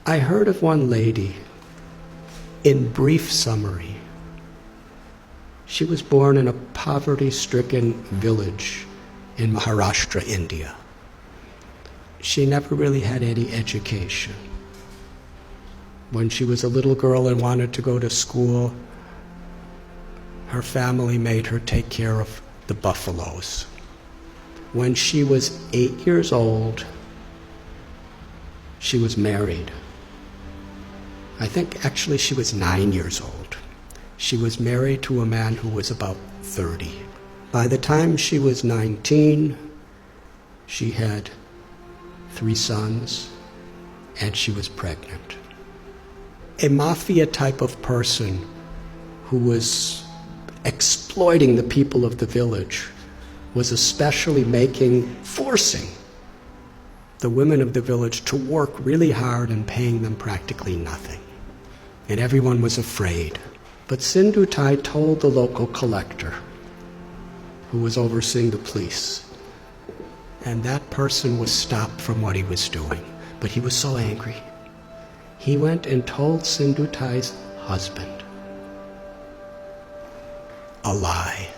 I heard of one lady, in brief summary. She was born in a poverty-stricken village in Maharashtra, India. She never really had any education. When she was a little girl and wanted to go to school, her family made her take care of the buffaloes. When she was 8 years old, she was married. I think actually she was 9 years old. She was married to a man who was about 30. By the time she was 19, she had 3 sons, and she was pregnant. A mafia type of person who was exploiting the people of the village was especially forcing the women of the village to work really hard and paying them practically nothing. And everyone was afraid. But Sindhutai told the local collector, who was overseeing the police, and that person was stopped from what he was doing. But he was so angry. He went and told Sindhutai's husband a lie.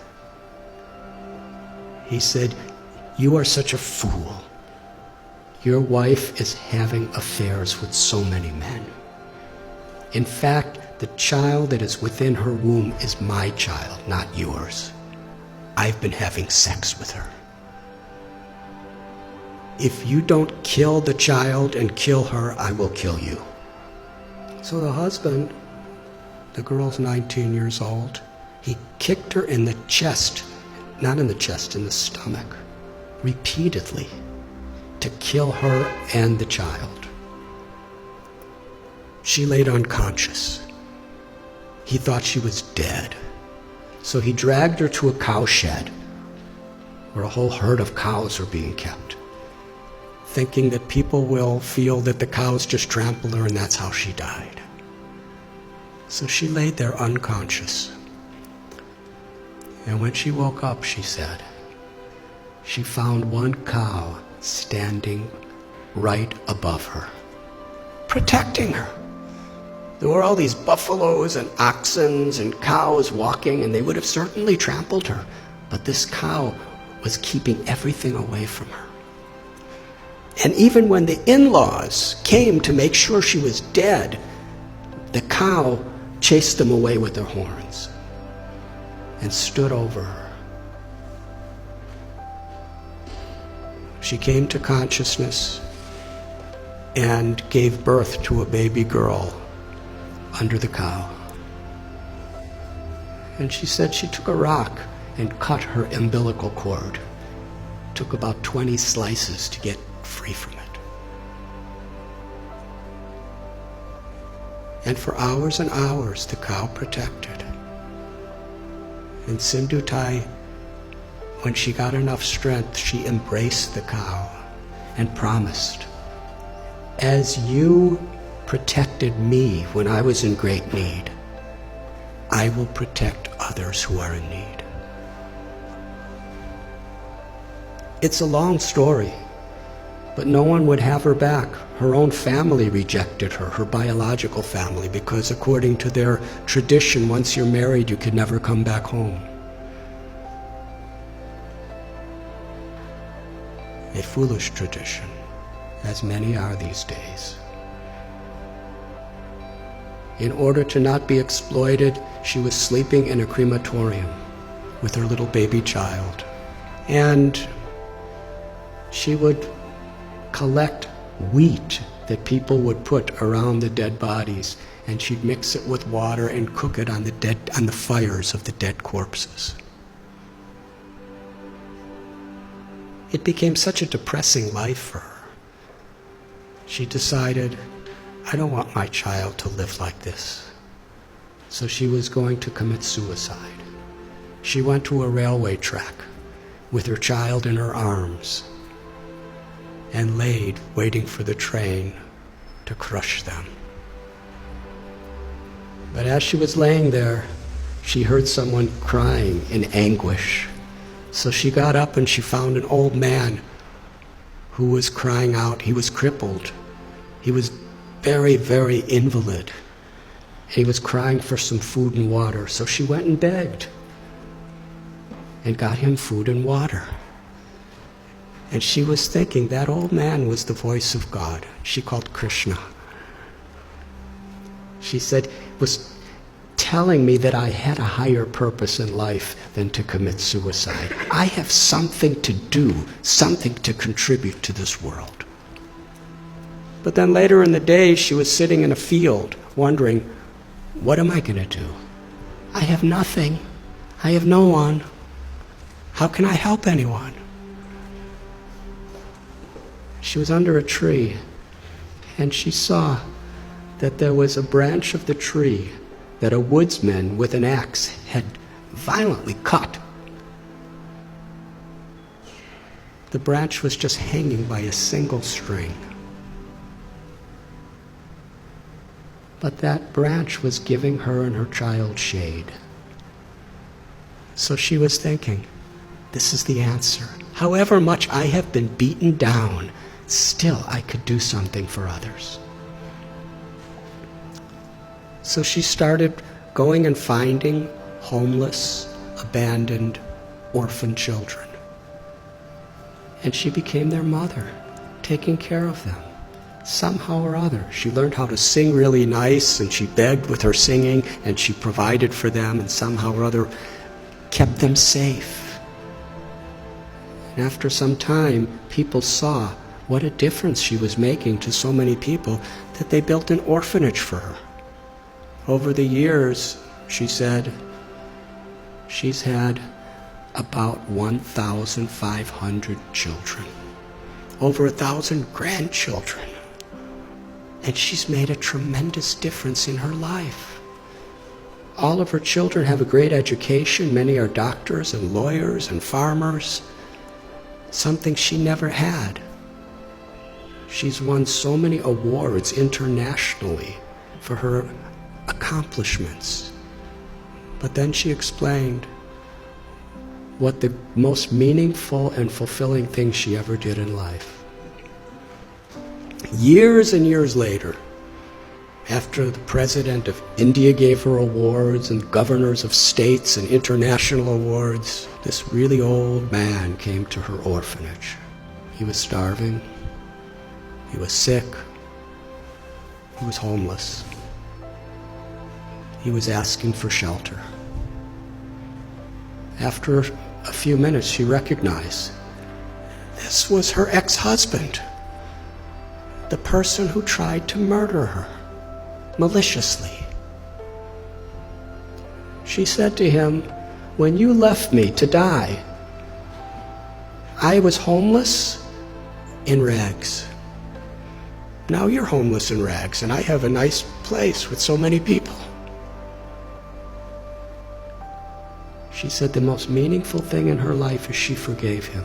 He said, "You are such a fool. Your wife is having affairs with so many men. In fact, the child that is within her womb is my child, not yours. I've been having sex with her. If you don't kill the child and kill her, I will kill you." So the husband, the girl's 19 years old, he kicked her in the chest, not in the chest, in the stomach, repeatedly, to kill her and the child. She laid unconscious. He thought she was dead. So he dragged her to a cow shed where a whole herd of cows are being kept, thinking that people will feel that the cows just trampled her and that's how she died. So she laid there unconscious. And when she woke up, she said, she found one cow standing right above her, protecting her. There were all these buffaloes and oxen and cows walking, and they would have certainly trampled her, but this cow was keeping everything away from her. And even when the in-laws came to make sure she was dead, the cow chased them away with their horns and stood over her. She came to consciousness and gave birth to a baby girl under the cow. And she said she took a rock and cut her umbilical cord. Took about 20 slices to get free from it. And for hours and hours, the cow protected. And Sindhutai, when she got enough strength, she embraced the cow and promised, "As you protected me when I was in great need, I will protect others who are in need." It's a long story, but no one would have her back. Her own family rejected her, her biological family, because according to their tradition, once you're married, you can never come back home. A foolish tradition, as many are these days. In order to not be exploited, she was sleeping in a crematorium with her little baby child. And she would collect wheat that people would put around the dead bodies, and she'd mix it with water and cook it on the fires of the dead corpses. It became such a depressing life for her. She decided, I don't want my child to live like this. So she was going to commit suicide. She went to a railway track with her child in her arms and laid waiting for the train to crush them. But as she was laying there, she heard someone crying in anguish. So she got up and she found an old man who was crying out. He was crippled. He was very, very invalid. He was crying for some food and water, so she went and begged and got him food and water. And she was thinking that old man was the voice of God. She called Krishna. She said, was telling me that I had a higher purpose in life than to commit suicide. I have something to do, something to contribute to this world. But then later in the day, she was sitting in a field wondering, what am I going to do? I have nothing. I have no one. How can I help anyone? She was under a tree, and she saw that there was a branch of the tree that a woodsman with an axe had violently cut. The branch was just hanging by a single string. But that branch was giving her and her child shade. So she was thinking, this is the answer. However much I have been beaten down, still I could do something for others. So she started going and finding homeless, abandoned, orphan children. And she became their mother, taking care of them. Somehow or other, she learned how to sing really nice, and she begged with her singing, and she provided for them, and somehow or other kept them safe. And after some time, people saw what a difference she was making to so many people that they built an orphanage for her. Over the years, she said, she's had about 1,500 children, over 1,000 grandchildren. And she's made a tremendous difference in her life. All of her children have a great education. Many are doctors and lawyers and farmers, something she never had. She's won so many awards internationally for her accomplishments. But then she explained what the most meaningful and fulfilling thing she ever did in life. Years and years later, after the president of India gave her awards and governors of states and international awards, this really old man came to her orphanage. He was starving. He was sick. He was homeless. He was asking for shelter. After a few minutes, she recognized this was her ex-husband, the person who tried to murder her maliciously. She said to him, when you left me to die, I was homeless in rags. Now you're homeless in rags, and I have a nice place with so many people. She said the most meaningful thing in her life is she forgave him.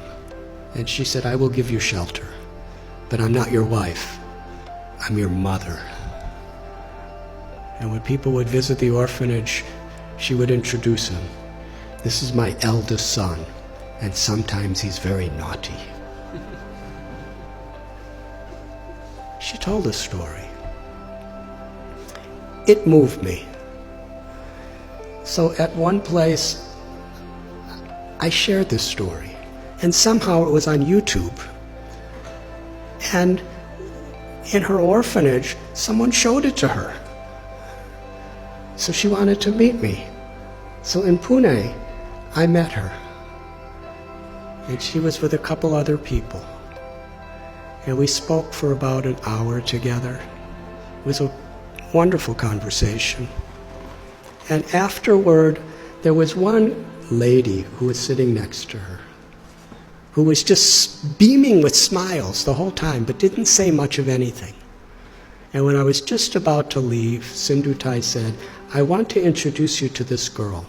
And she said, I will give you shelter, but I'm not your wife. I'm your mother. And when people would visit the orphanage, she would introduce him. This is my eldest son, and sometimes he's very naughty. She told a story. It moved me. So at one place, I shared this story, and somehow it was on YouTube. And in her orphanage, someone showed it to her. So she wanted to meet me. So in Pune, I met her. And she was with a couple other people. And we spoke for about an hour together. It was a wonderful conversation. And afterward, there was one lady who was sitting next to her, who was just beaming with smiles the whole time, but didn't say much of anything. And when I was just about to leave, Sindhutai said, I want to introduce you to this girl.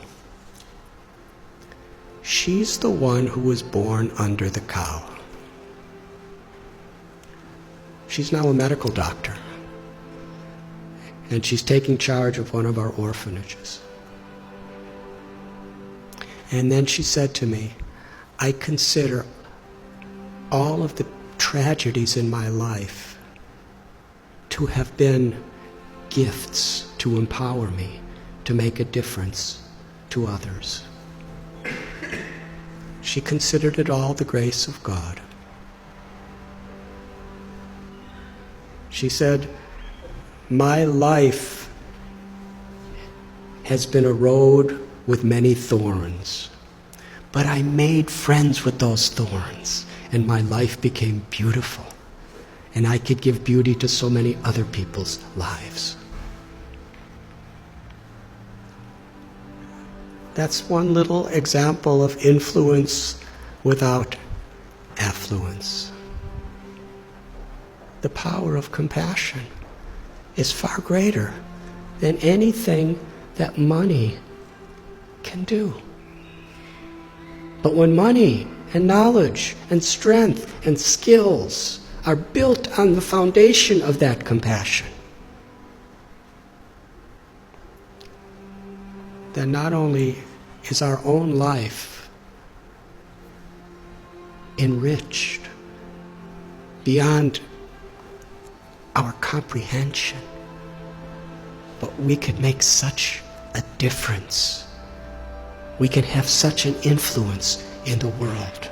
She's the one who was born under the cow. She's now a medical doctor, and she's taking charge of one of our orphanages. And then she said to me, I consider all of the tragedies in my life to have been gifts to empower me to make a difference to others. She considered it all the grace of God. She said, "My life has been a road with many thorns, but I made friends with those thorns, and my life became beautiful, and I could give beauty to so many other people's lives." That's one little example of influence without affluence. The power of compassion is far greater than anything that money can do. But when money and knowledge and strength and skills are built on the foundation of that compassion, then not only is our own life enriched beyond our comprehension, but we could make such a difference. We can have such an influence in the world.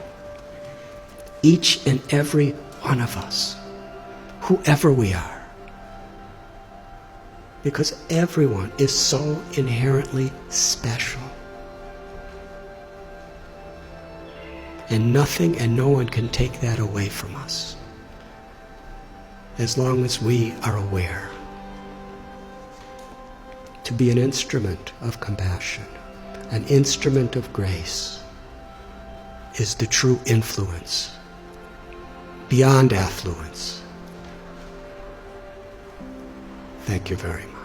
Each and every one of us, whoever we are. Because everyone is so inherently special. And nothing and no one can take that away from us, as long as we are aware. To be an instrument of compassion, an instrument of grace, is the true influence beyond affluence. Thank you very much.